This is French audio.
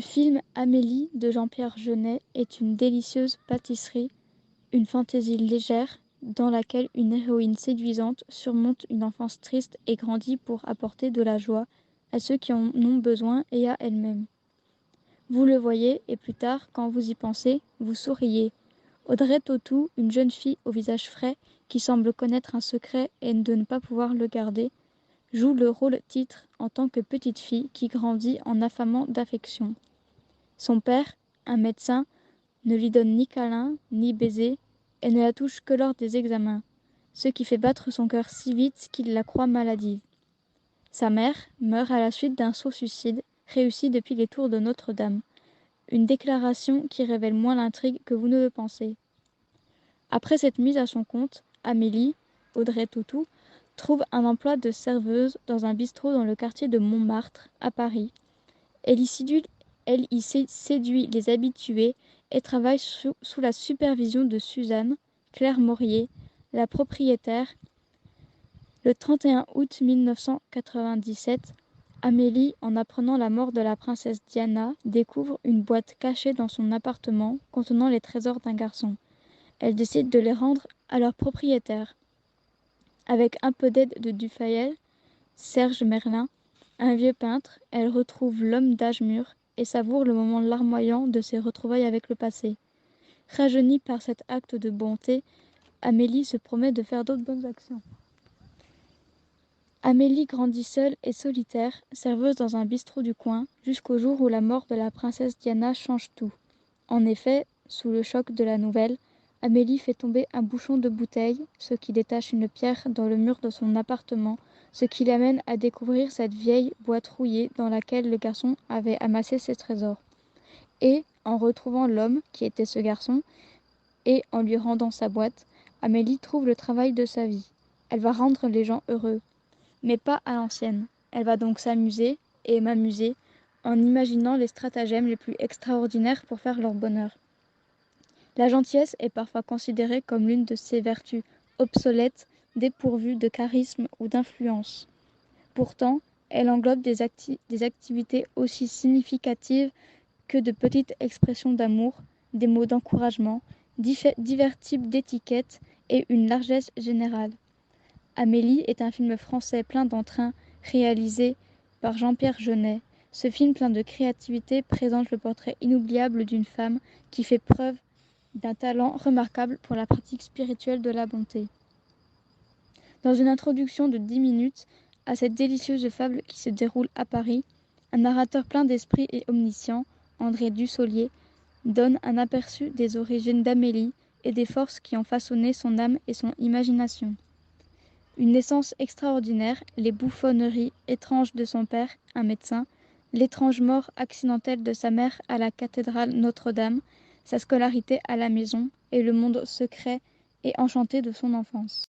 film Amélie de Jean-Pierre Jeunet est une délicieuse pâtisserie, une fantaisie légère dans laquelle une héroïne séduisante surmonte une enfance triste et grandit pour apporter de la joie à ceux qui en ont besoin et à elle-même. Vous le voyez et plus tard, quand vous y pensez, vous souriez. Audrey Tautou, une jeune fille au visage frais qui semble connaître un secret et de ne pas pouvoir le garder, joue le rôle-titre en tant que petite fille qui grandit en affamant d'affection. Son père, un médecin, ne lui donne ni câlin, ni baiser, et ne la touche que lors des examens, ce qui fait battre son cœur si vite qu'il la croit maladive. Sa mère meurt à la suite d'un sourd suicide réussi depuis les tours de Notre-Dame, une déclaration qui révèle moins l'intrigue que vous ne le pensez. Après cette mise à son compte, Amélie, Audrey Tautou, trouve un emploi de serveuse dans un bistrot dans le quartier de Montmartre, à Paris. Elle y séduit les habitués et travaille sous la supervision de Suzanne, Claire Morier, la propriétaire. Le 31 août 1997, Amélie, en apprenant la mort de la princesse Diana, découvre une boîte cachée dans son appartement contenant les trésors d'un garçon. Elle décide de les rendre à leur propriétaire. Avec un peu d'aide de Dufayel, Serge Merlin, un vieux peintre, elle retrouve l'homme d'âge mûr et savoure le moment larmoyant de ses retrouvailles avec le passé. Rajeunie par cet acte de bonté, Amélie se promet de faire d'autres bonnes actions. Amélie grandit seule et solitaire, serveuse dans un bistrot du coin, jusqu'au jour où la mort de la princesse Diana change tout. En effet, sous le choc de la nouvelle, Amélie fait tomber un bouchon de bouteille, ce qui détache une pierre dans le mur de son appartement, ce qui l'amène à découvrir cette vieille boîte rouillée dans laquelle le garçon avait amassé ses trésors. Et, en retrouvant l'homme qui était ce garçon, et en lui rendant sa boîte, Amélie trouve le travail de sa vie. Elle va rendre les gens heureux, mais pas à l'ancienne. Elle va donc s'amuser, et m'amuser, en imaginant les stratagèmes les plus extraordinaires pour faire leur bonheur. La gentillesse est parfois considérée comme l'une de ces vertus obsolètes, dépourvues de charisme ou d'influence. Pourtant, elle englobe des activités aussi significatives que de petites expressions d'amour, des mots d'encouragement, divers types d'étiquettes et une largesse générale. Amélie est un film français plein d'entrain, réalisé par Jean-Pierre Jeunet. Ce film plein de créativité présente le portrait inoubliable d'une femme qui fait preuve d'un talent remarquable pour la pratique spirituelle de la bonté. Dans une introduction de 10 minutes à cette délicieuse fable qui se déroule à Paris, un narrateur plein d'esprit et omniscient, André Dussolier, donne un aperçu des origines d'Amélie et des forces qui ont façonné son âme et son imagination. Une naissance extraordinaire, les bouffonneries étranges de son père, un médecin, l'étrange mort accidentelle de sa mère à la cathédrale Notre-Dame, sa scolarité à la maison et le monde secret et enchanté de son enfance.